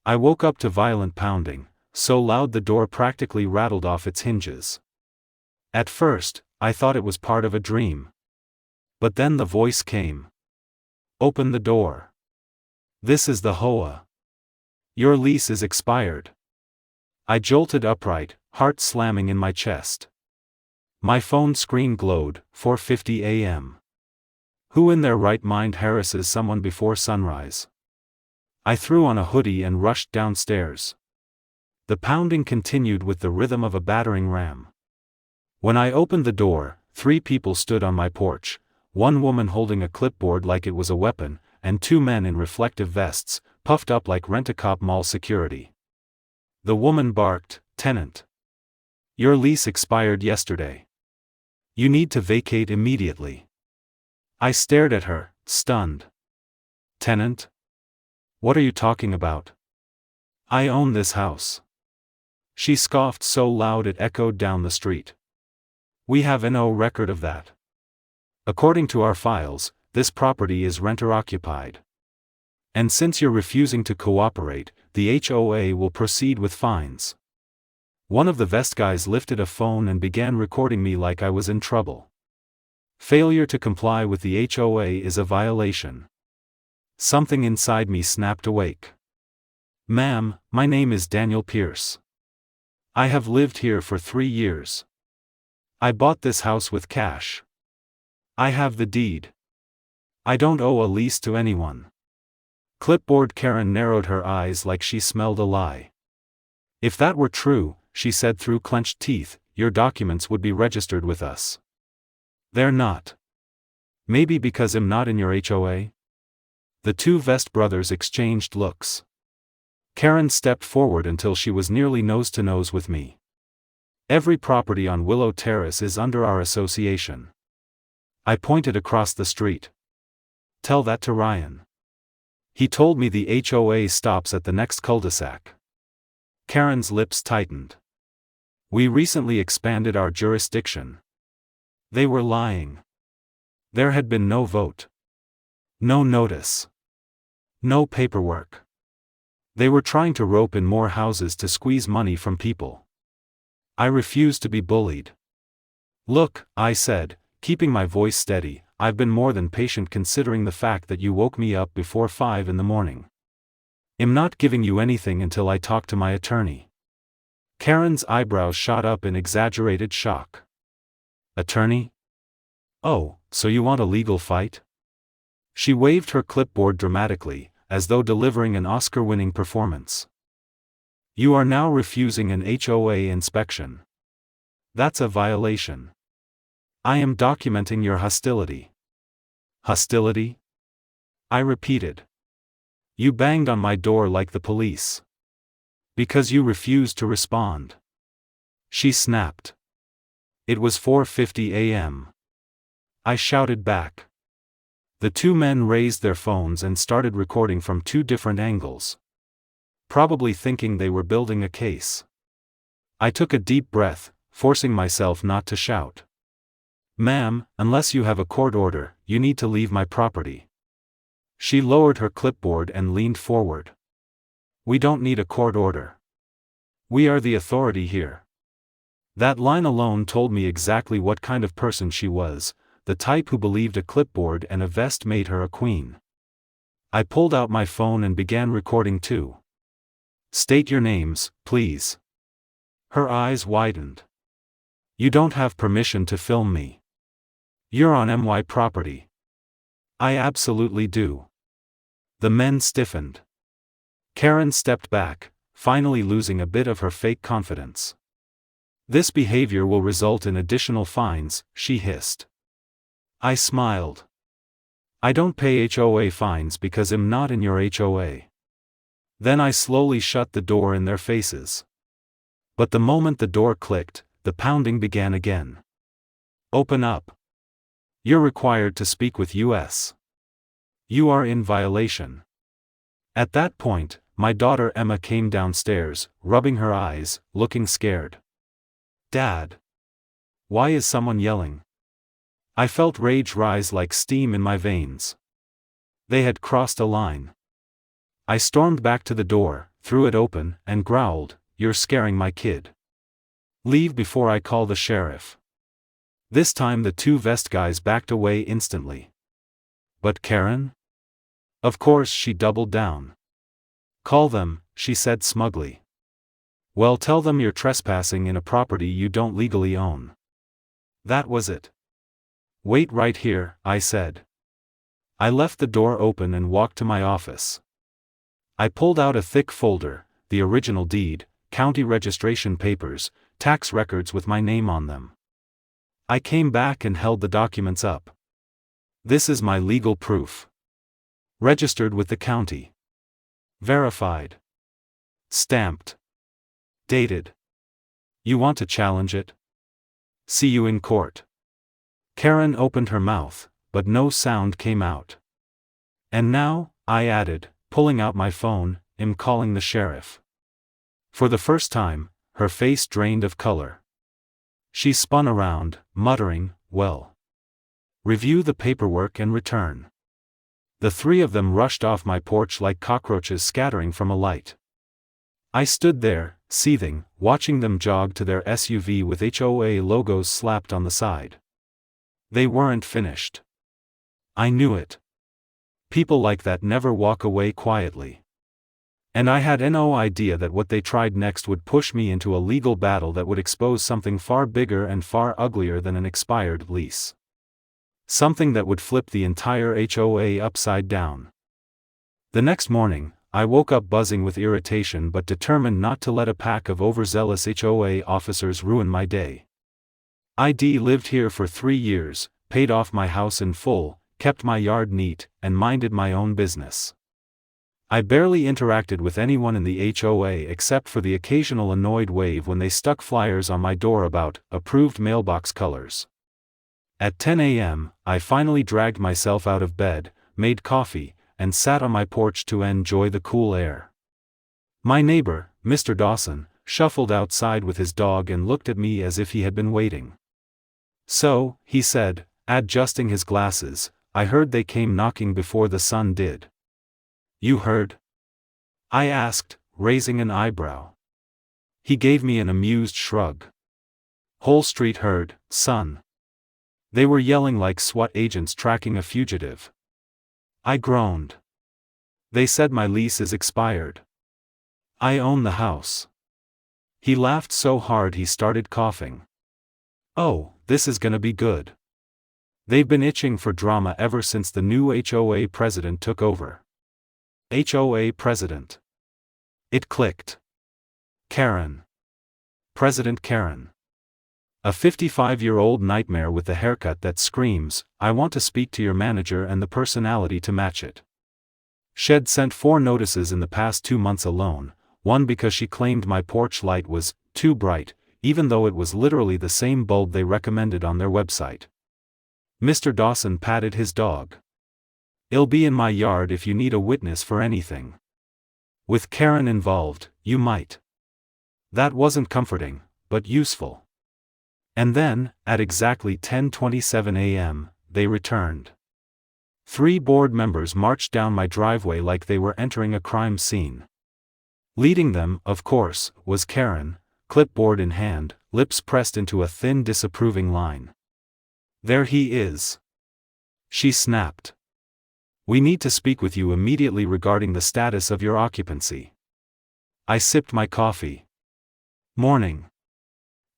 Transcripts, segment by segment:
I woke up to violent pounding, so loud the door practically rattled off its hinges. At first, I thought it was part of a dream. But then the voice came. "Open the door. This is the HOA. Your lease is expired." I jolted upright, heart slamming in my chest. My phone screen glowed, 4:50 a.m. Who in their right mind harasses someone before sunrise? I threw on a hoodie and rushed downstairs. The pounding continued with the rhythm of a battering ram. When I opened the door, 3 people stood on my porch, one woman holding a clipboard like it was a weapon, and 2 men in reflective vests, puffed up like rent-a-cop mall security. The woman barked, "Tenant. Your lease expired yesterday. You need to vacate immediately." I stared at her, stunned. "Tenant? What are you talking about? I own this house." She scoffed so loud it echoed down the street. "We have no record of that. According to our files, this property is renter-occupied. And since you're refusing to cooperate, the HOA will proceed with fines." One of the vest guys lifted a phone and began recording me like I was in trouble. Failure to comply with the HOA is a violation. Something inside me snapped awake. "Ma'am, my name is Daniel Pierce. I have lived here for 3 years. I bought this house with cash. I have the deed. I don't owe a lease to anyone." Clipboard Karen narrowed her eyes like she smelled a lie. "If that were true," she said through clenched teeth, "your documents would be registered with us." "They're not. Maybe because I'm not in your HOA?" The 2 Vest brothers exchanged looks. Karen stepped forward until she was nearly nose to nose with me. "Every property on Willow Terrace is under our association." I pointed across the street. "Tell that to Ryan. He told me the HOA stops at the next cul-de-sac." Karen's lips tightened. "We recently expanded our jurisdiction." They were lying. There had been no vote. No notice. No paperwork. They were trying to rope in more houses to squeeze money from people. I refused to be bullied. "Look," I said, keeping my voice steady, "I've been more than patient considering the fact that you woke me up before 5 in the morning. I'm not giving you anything until I talk to my attorney." Karen's eyebrows shot up in exaggerated shock. "Attorney? Oh, so you want a legal fight?" She waved her clipboard dramatically, as though delivering an Oscar-winning performance. "You are now refusing an HOA inspection. That's a violation. I am documenting your hostility." "Hostility?" I repeated. "You banged on my door like the police. Because you refused to respond." She snapped. It was 4:50 a.m. I shouted back. The 2 men raised their phones and started recording from 2 different angles. Probably thinking they were building a case. I took a deep breath, forcing myself not to shout. "Ma'am, unless you have a court order, you need to leave my property." She lowered her clipboard and leaned forward. "We don't need a court order. We are the authority here." That line alone told me exactly what kind of person she was, the type who believed a clipboard and a vest made her a queen. I pulled out my phone and began recording too. "State your names, please." Her eyes widened. "You don't have permission to film me. You're on my property." "I absolutely do." The men stiffened. Karen stepped back, finally losing a bit of her fake confidence. "This behavior will result in additional fines," she hissed. I smiled. "I don't pay HOA fines because I'm not in your HOA." Then I slowly shut the door in their faces. But the moment the door clicked, the pounding began again. "Open up. You're required to speak with us. You are in violation." At that point, my daughter Emma came downstairs, rubbing her eyes, looking scared. "Dad. Why is someone yelling?" I felt rage rise like steam in my veins. They had crossed a line. I stormed back to the door, threw it open, and growled, "You're scaring my kid. Leave before I call the sheriff." This time the two vest guys backed away instantly. "But Karen?" Of course she doubled down. "Call them," she said smugly. "Well, tell them you're trespassing in a property you don't legally own." That was it. "Wait right here," I said. I left the door open and walked to my office. I pulled out a thick folder, the original deed, county registration papers, tax records with my name on them. I came back and held the documents up. "This is my legal proof. Registered with the county. Verified. Stamped. Dated. You want to challenge it? See you in court." Karen opened her mouth, but no sound came out. "And now," I added, pulling out my phone, "I'm calling the sheriff." For the first time, her face drained of color. She spun around, muttering, "Well. Review the paperwork and return." The three of them rushed off my porch like cockroaches scattering from a light. I stood there, seething, watching them jog to their SUV with HOA logos slapped on the side. They weren't finished. I knew it. People like that never walk away quietly. And I had no idea that what they tried next would push me into a legal battle that would expose something far bigger and far uglier than an expired lease. Something that would flip the entire HOA upside down. The next morning, I woke up buzzing with irritation but determined not to let a pack of overzealous HOA officers ruin my day. I'd lived here for 3 years, paid off my house in full, kept my yard neat, and minded my own business. I barely interacted with anyone in the HOA except for the occasional annoyed wave when they stuck flyers on my door about approved mailbox colors. At 10 a.m., I finally dragged myself out of bed, made coffee, and sat on my porch to enjoy the cool air. My neighbor, Mr. Dawson, shuffled outside with his dog and looked at me as if he had been waiting. "So," he said, adjusting his glasses, "I heard they came knocking before the sun did." "You heard?" I asked, raising an eyebrow. He gave me an amused shrug. "Whole street heard, son. They were yelling like SWAT agents tracking a fugitive." I groaned. "They said my lease is expired. I own the house." He laughed so hard he started coughing. "Oh, this is gonna be good. They've been itching for drama ever since the new HOA president took over." HOA president. It clicked. Karen. President Karen. A 55-year-old nightmare with a haircut that screams, "I want to speak to your manager," and the personality to match it. She'd sent 4 notices in the past 2 months alone, one because she claimed my porch light was too bright, even though it was literally the same bulb they recommended on their website. Mr. Dawson patted his dog. "I'll be in my yard if you need a witness for anything. With Karen involved, you might." That wasn't comforting, but useful. And then, at exactly 10:27 a.m., they returned. 3 board members marched down my driveway like they were entering a crime scene. Leading them, of course, was Karen, clipboard in hand, lips pressed into a thin disapproving line. "There he is," she snapped. "We need to speak with you immediately regarding the status of your occupancy." I sipped my coffee. "Morning.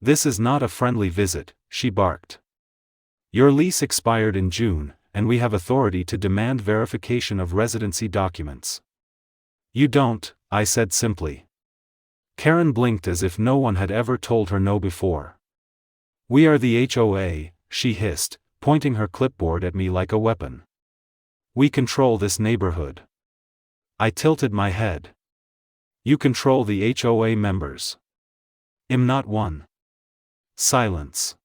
This is not a friendly visit," she barked. "Your lease expired in June, and we have authority to demand verification of residency documents." "You don't," I said simply. Karen blinked as if no one had ever told her no before. "We are the HOA," she hissed, pointing her clipboard at me like a weapon. "We control this neighborhood." I tilted my head. "You control the HOA members. I'm not one." Silence.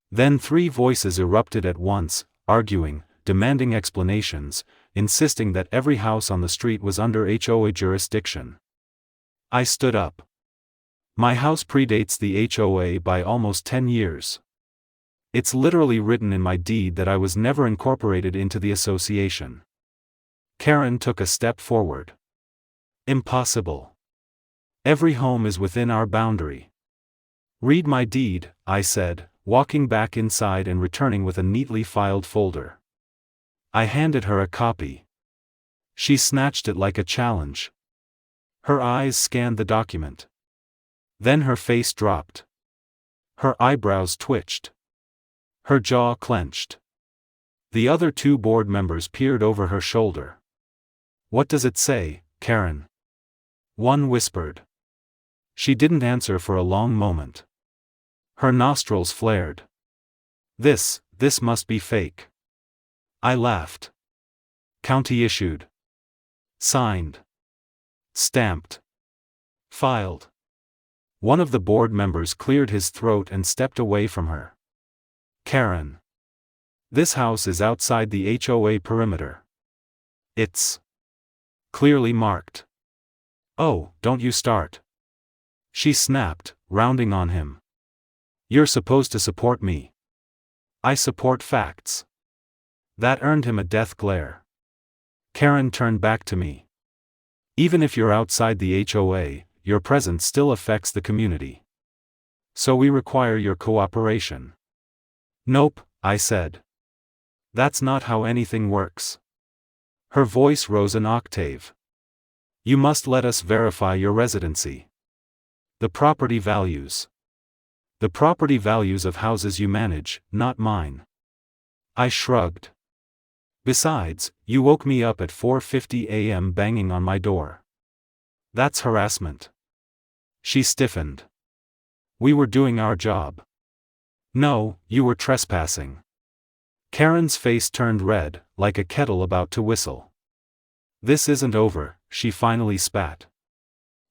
Then 3 voices erupted at once, arguing, demanding explanations, insisting that every house on the street was under HOA jurisdiction. I stood up. "My house predates the HOA by almost 10 years. It's literally written in my deed that I was never incorporated into the association." Karen took a step forward. "Impossible. Every home is within our boundary. Read my deed, I said, walking back inside and returning with a neatly filed folder. I handed her a copy. She snatched it like a challenge. Her eyes scanned the document. Then her face dropped. Her eyebrows twitched. Her jaw clenched. The other 2 board members peered over her shoulder. "What does it say, Karen?" one whispered. She didn't answer for a long moment. Her nostrils flared. This must be fake." I laughed. "County issued. Signed. Stamped. Filed." One of the board members cleared his throat and stepped away from her. "Karen. This house is outside the HOA perimeter. It's clearly marked." "Oh, don't you start," she snapped, rounding on him. "You're supposed to support me." "I support facts." That earned him a death glare. Karen turned back to me. "Even if you're outside the HOA, your presence still affects the community. So we require your cooperation." "Nope," I said. "That's not how anything works." Her voice rose an octave. "You must let us verify your residency. The property values. The property values of houses you manage, not mine." I shrugged. "Besides, you woke me up at 4:50 a.m. banging on my door. That's harassment." She stiffened. "We were doing our job." "No, you were trespassing." Karen's face turned red, like a kettle about to whistle. "This isn't over," she finally spat.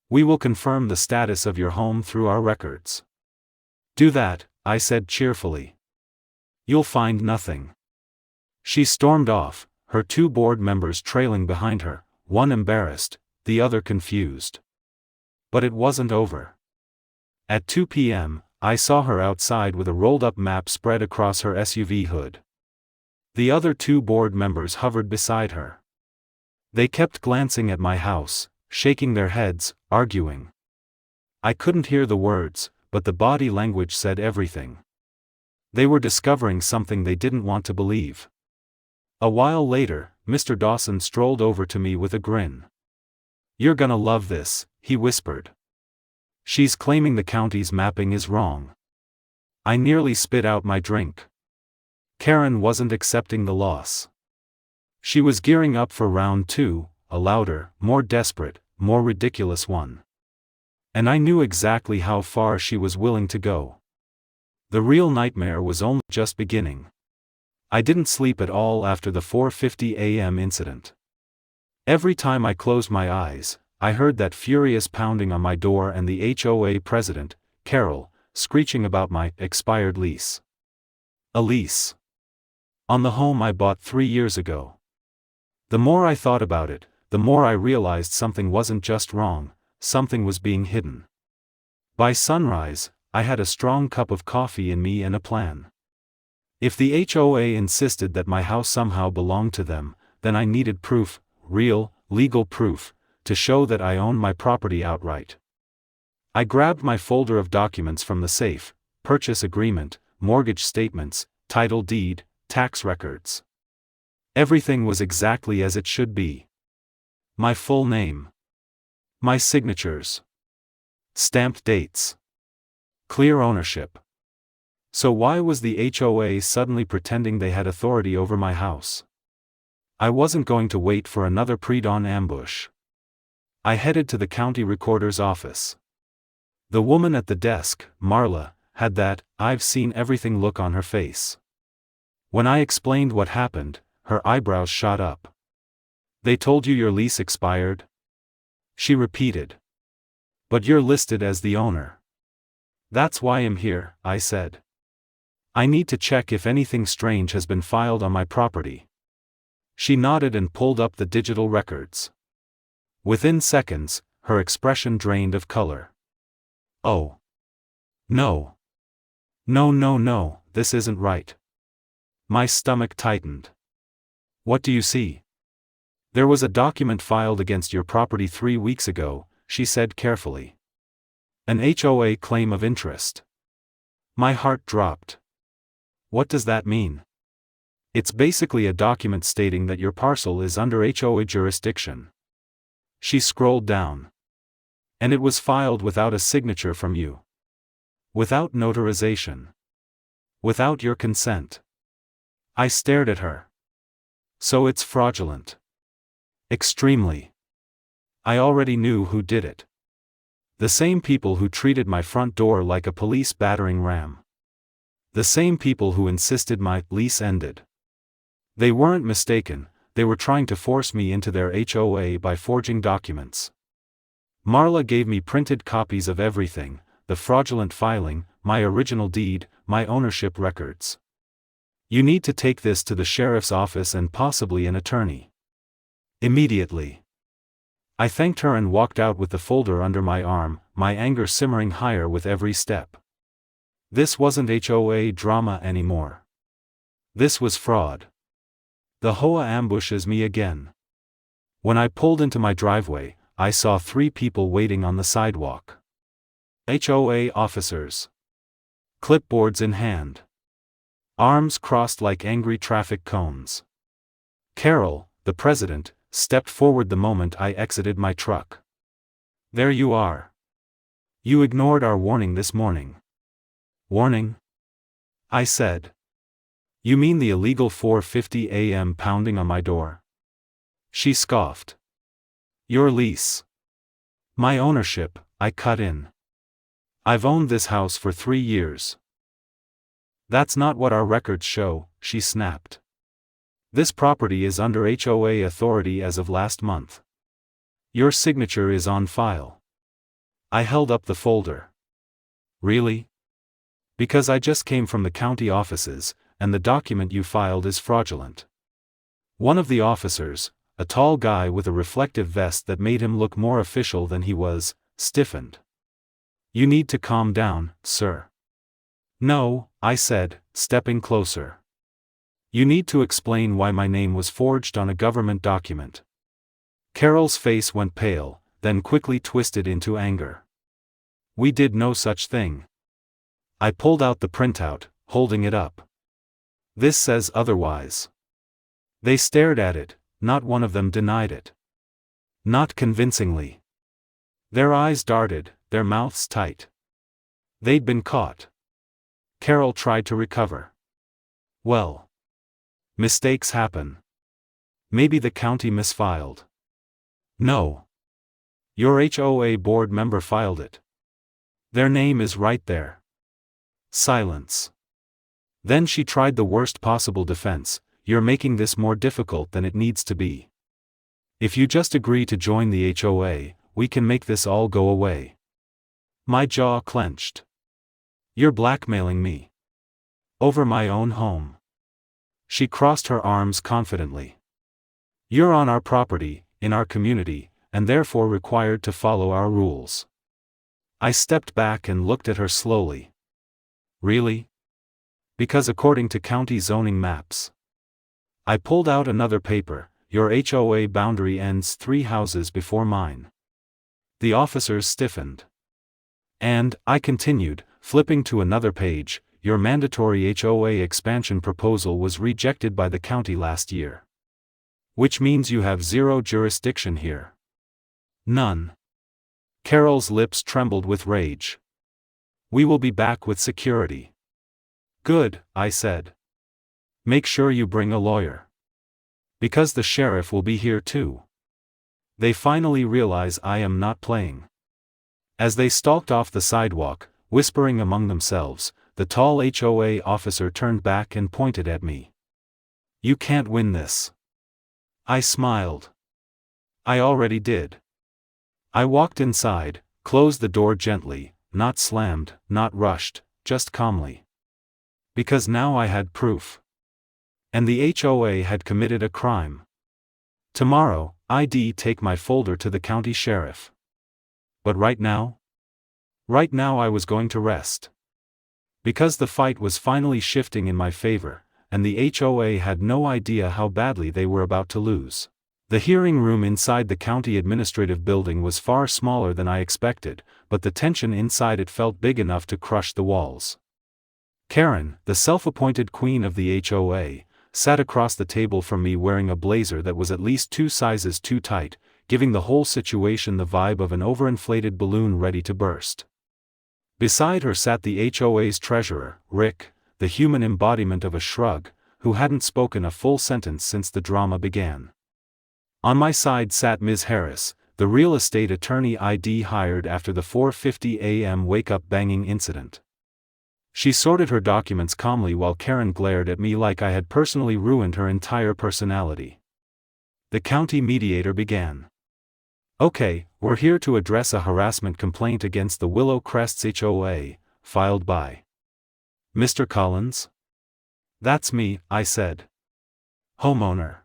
"We will confirm the status of your home through our records." "Do that," I said cheerfully. "You'll find nothing." She stormed off, her 2 board members trailing behind her, one embarrassed, the other confused. But it wasn't over. At 2 p.m., I saw her outside with a rolled-up map spread across her SUV hood. The other 2 board members hovered beside her. They kept glancing at my house, shaking their heads, arguing. I couldn't hear the words, but the body language said everything. They were discovering something they didn't want to believe. A while later, Mr. Dawson strolled over to me with a grin. "You're gonna love this," he whispered. "She's claiming the county's mapping is wrong." I nearly spit out my drink. Karen wasn't accepting the loss. She was gearing up for round 2, a louder, more desperate, more ridiculous one. And I knew exactly how far she was willing to go. The real nightmare was only just beginning. I didn't sleep at all after the 4:50 a.m. incident. Every time I closed my eyes, I heard that furious pounding on my door and the HOA president, Carol, screeching about my expired lease. A lease on the home I bought 3 years ago. The more I thought about it, the more I realized something wasn't just wrong, something was being hidden. By sunrise, I had a strong cup of coffee in me and a plan. If the HOA insisted that my house somehow belonged to them, then I needed proof, real, legal proof, to show that I owned my property outright. I grabbed my folder of documents from the safe: purchase agreement, mortgage statements, title deed, tax records. Everything was exactly as it should be. My full name. My signatures. Stamped dates. Clear ownership. So why was the HOA suddenly pretending they had authority over my house? I wasn't going to wait for another pre-dawn ambush. I headed to the county recorder's office. The woman at the desk, Marla, had that "I've seen everything" look on her face. When I explained what happened, her eyebrows shot up. "They told you your lease expired?" she repeated. "But you're listed as the owner." "That's why I'm here," I said. "I need to check if anything strange has been filed on my property." She nodded and pulled up the digital records. Within seconds, her expression drained of color. "Oh. No. No, this isn't right." My stomach tightened. "What do you see?" "There was a document filed against your property 3 weeks ago," she said carefully. An HOA claim of interest. My heart dropped. What does that mean? It's basically a document stating that your parcel is under HOA jurisdiction. She scrolled down. And it was filed without a signature from you. Without notarization. Without your consent. I stared at her. So it's fraudulent. Extremely. I already knew who did it. The same people who treated my front door like a police battering ram. The same people who insisted my lease ended. They weren't mistaken, they were trying to force me into their HOA by forging documents. Marla gave me printed copies of everything, the fraudulent filing, my original deed, my ownership records. You need to take this to the sheriff's office and possibly an attorney. Immediately. I thanked her and walked out with the folder under my arm, my anger simmering higher with every step. This wasn't HOA drama anymore. This was fraud. The HOA ambushes me again. When I pulled into my driveway, I saw 3 people waiting on the sidewalk. HOA officers. Clipboards in hand. Arms crossed like angry traffic cones. Carol, the president, stepped forward the moment I exited my truck. There you are. You ignored our warning this morning. Warning? I said. You mean the illegal 4:50 a.m. pounding on my door? She scoffed. Your lease. My ownership, I cut in. I've owned this house for 3 years. That's not what our records show, she snapped. This property is under HOA authority as of last month. Your signature is on file. I held up the folder. Really? Because I just came from the county offices, and the document you filed is fraudulent. One of the officers, a tall guy with a reflective vest that made him look more official than he was, stiffened. You need to calm down, sir. No, I said, stepping closer. You need to explain why my name was forged on a government document. Carol's face went pale, then quickly twisted into anger. We did no such thing. I pulled out the printout, holding it up. This says otherwise. They stared at it, not one of them denied it. Not convincingly. Their eyes darted, their mouths tight. They'd been caught. Carol tried to recover. Well. Mistakes happen. Maybe the county misfiled. No. Your HOA board member filed it. Their name is right there. Silence. Then she tried the worst possible defense. You're making this more difficult than it needs to be. If you just agree to join the HOA, we can make this all go away. My jaw clenched. You're blackmailing me. Over my own home. She crossed her arms confidently. You're on our property, in our community, and therefore required to follow our rules. I stepped back and looked at her slowly. Really? Because according to county zoning maps. I pulled out another paper. Your HOA boundary ends 3 houses before mine. The officers stiffened. And, I continued, flipping to another page, your mandatory HOA expansion proposal was rejected by the county last year. Which means you have 0 jurisdiction here. None. Carol's lips trembled with rage. We will be back with security. Good, I said. Make sure you bring a lawyer. Because the sheriff will be here too. They finally realize I am not playing. As they stalked off the sidewalk, whispering among themselves, the tall HOA officer turned back and pointed at me. You can't win this. I smiled. I already did. I walked inside, closed the door gently, not slammed, not rushed, just calmly. Because now I had proof. And the HOA had committed a crime. Tomorrow, I'd take my folder to the county sheriff. But right now? Right now I was going to rest. Because the fight was finally shifting in my favor, and the HOA had no idea how badly they were about to lose. The hearing room inside the county administrative building was far smaller than I expected, but the tension inside it felt big enough to crush the walls. Karen, the self-appointed queen of the HOA, sat across the table from me wearing a blazer that was at least 2 sizes too tight, giving the whole situation the vibe of an overinflated balloon ready to burst. Beside her sat the HOA's treasurer, Rick, the human embodiment of a shrug, who hadn't spoken a full sentence since the drama began. On my side sat Ms. Harris, the real estate attorney I'd hired after the 4:50 a.m. wake-up banging incident. She sorted her documents calmly while Karen glared at me like I had personally ruined her entire personality. The county mediator began. Okay, we're here to address a harassment complaint against the Willow Crests HOA, filed by Mr. Collins? That's me, I said. Homeowner.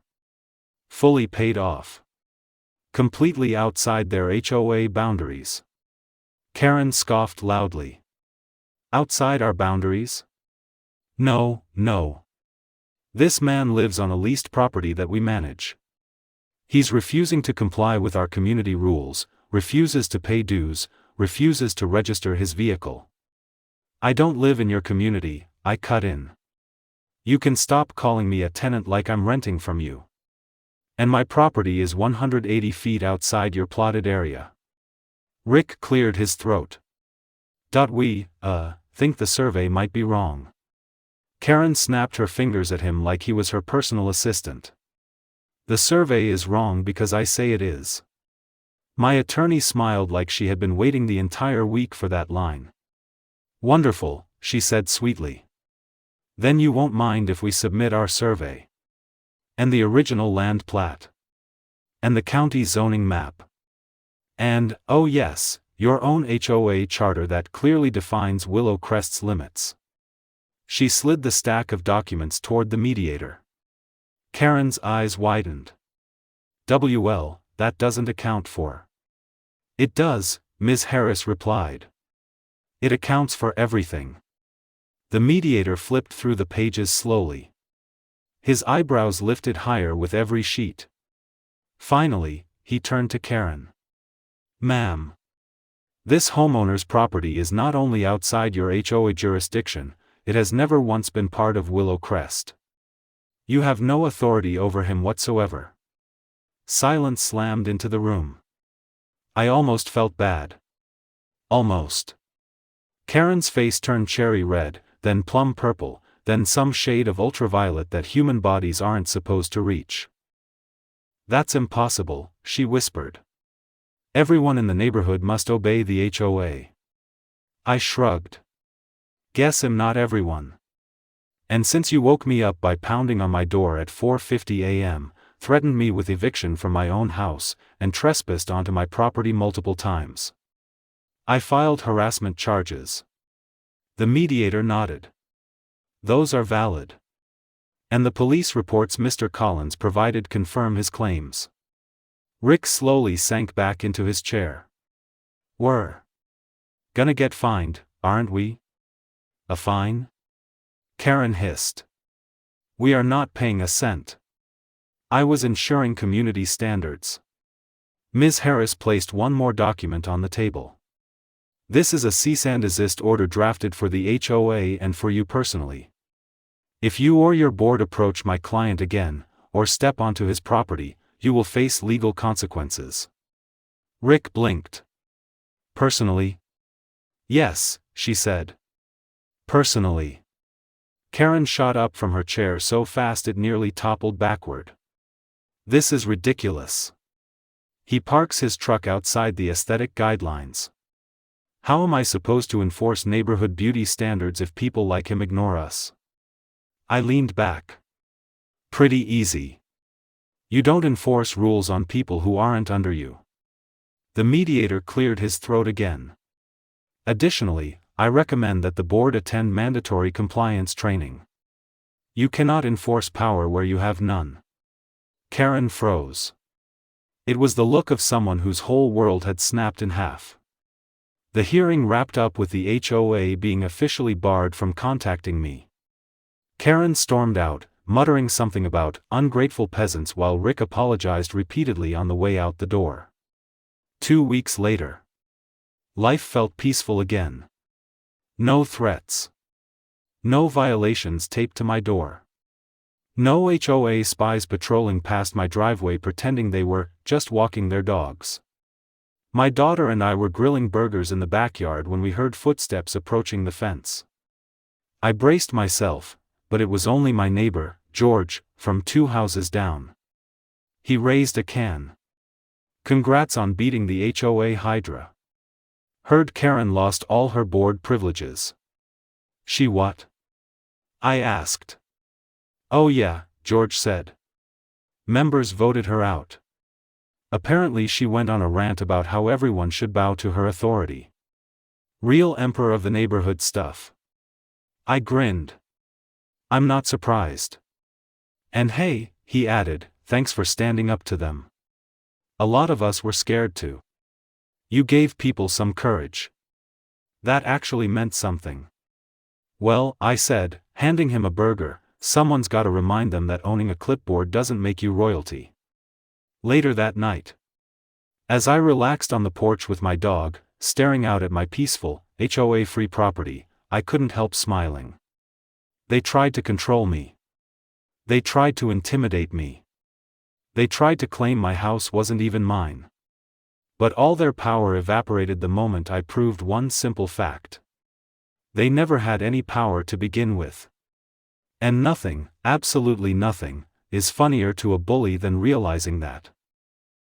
Fully paid off. Completely outside their HOA boundaries. Karen scoffed loudly. Outside our boundaries? No. This man lives on a leased property that we manage. He's refusing to comply with our community rules, refuses to pay dues, refuses to register his vehicle. I don't live in your community, I cut in. You can stop calling me a tenant like I'm renting from you. And my property is 180 feet outside your plotted area. Rick cleared his throat. We think the survey might be wrong. Karen snapped her fingers at him like he was her personal assistant. The survey is wrong because I say it is. My attorney smiled like she had been waiting the entire week for that line. Wonderful, she said sweetly. Then you won't mind if we submit our survey. And the original land plat. And the county zoning map. And, oh yes, your own HOA charter that clearly defines Willow Crest's limits. She slid the stack of documents toward the mediator. Karen's eyes widened. Well, that doesn't account for. It does, Ms. Harris replied. It accounts for everything. The mediator flipped through the pages slowly. His eyebrows lifted higher with every sheet. Finally, he turned to Karen. Ma'am. This homeowner's property is not only outside your HOA jurisdiction, it has never once been part of Willow Crest. You have no authority over him whatsoever. Silence slammed into the room. I almost felt bad. Almost. Karen's face turned cherry red, then plum purple, then some shade of ultraviolet that human bodies aren't supposed to reach. That's impossible, she whispered. Everyone in the neighborhood must obey the HOA. I shrugged. Guess not everyone. And since you woke me up by pounding on my door at 4:50 a.m., threatened me with eviction from my own house, and trespassed onto my property multiple times, I filed harassment charges. The mediator nodded. Those are valid. And the police reports Mr. Collins provided confirm his claims. Rick slowly sank back into his chair. We're gonna get fined, aren't we? A fine? Karen hissed. We are not paying a cent. I was ensuring community standards. Ms. Harris placed one more document on the table. This is a cease and desist order drafted for the HOA and for you personally. If you or your board approach my client again, or step onto his property, you will face legal consequences. Rick blinked. Personally? Yes, she said. Personally. Karen shot up from her chair so fast it nearly toppled backward. This is ridiculous. He parks his truck outside the aesthetic guidelines. How am I supposed to enforce neighborhood beauty standards if people like him ignore us? I leaned back. Pretty easy. You don't enforce rules on people who aren't under you. The mediator cleared his throat again. Additionally, I recommend that the board attend mandatory compliance training. You cannot enforce power where you have none. Karen froze. It was the look of someone whose whole world had snapped in half. The hearing wrapped up with the HOA being officially barred from contacting me. Karen stormed out, muttering something about ungrateful peasants while Rick apologized repeatedly on the way out the door. 2 weeks later. Life felt peaceful again. No threats. No violations taped to my door. No HOA spies patrolling past my driveway pretending they were just walking their dogs. My daughter and I were grilling burgers in the backyard when we heard footsteps approaching the fence. I braced myself, but it was only my neighbor, George, from 2 houses down. He raised a can. "Congrats on beating the HOA Hydra. Heard Karen lost all her board privileges." "She what?" I asked. "Oh yeah," George said. "Members voted her out. Apparently she went on a rant about how everyone should bow to her authority. Real emperor of the neighborhood stuff." I grinned. "I'm not surprised. And hey," he added, "thanks for standing up to them. A lot of us were scared too. You gave people some courage. That actually meant something." "Well," I said, handing him a burger, "someone's gotta remind them that owning a clipboard doesn't make you royalty." Later that night, as I relaxed on the porch with my dog, staring out at my peaceful, HOA-free property, I couldn't help smiling. They tried to control me. They tried to intimidate me. They tried to claim my house wasn't even mine. But all their power evaporated the moment I proved one simple fact. They never had any power to begin with. And nothing, absolutely nothing, is funnier to a bully than realizing that.